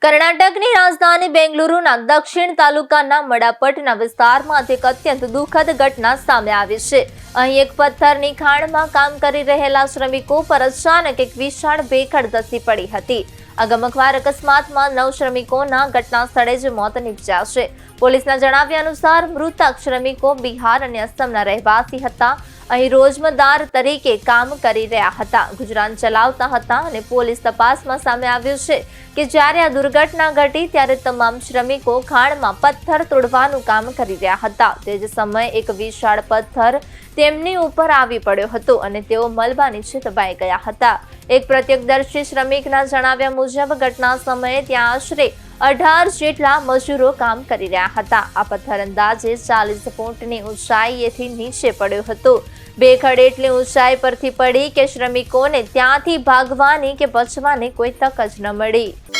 કર્ણાટકની રાજધાની બેંગલુરુના દક્ષિણ તાલુકાના મડાપટના વિસ્તારમાંથી એક અત્યંત દુઃખદ ઘટના સામે આવી છે। અહીં એક પથ્થરની ખાણમાં કામ કરી રહેલા શ્રમિકો પર અચાનક એક વિશાળ ભેખડ ધસી પડી હતી। આ ગમખ્વાર અકસ્માતમાં 9 શ્રમિકોના ઘટના સ્થળે જ મોત નીપજ્યા છે। પોલીસના જણાવ્યા અનુસાર મૃતક શ્રમિકો બિહાર અને અસમના રહેવાસી હતા। અહીં રોજમદાર તરીકે કામ કરી રહ્યા હતા, ગુજરાન ચલાવતા હતા અને પોલીસ તપાસમાં સામે આવ્યું છે કે જ્યારે આ દુર્ઘટના ઘટી ત્યારે તમામ શ્રમિકો ખાણમાં પથ્થર તોડવાનું કામ કરી રહ્યા હતા। તે જ સમયે એક વિશાળ પથ્થર તેમની ઉપર આવી પડ્યો હતો અને તેઓ મલબા નીચે દબાઈ ગયા હતા। એક પ્રત્યક્ષદર્શી શ્રમિકના જણાવ્યા મુજબ ઘટના સમયે ત્યાં આશરે 18 જેટલા મજૂરો કામ કરી રહ્યા હતા। આ પથ્થર અંદાજે 40 ફૂટની ઊંચાઈએથી નીચે પડ્યો હતો। ભેખડ એટલી ઊંચાઈ પરથી પડી કે શ્રમિકોને ત્યાંથી ભાગવાની કે બચવાની કોઈ તક જ ન મળી।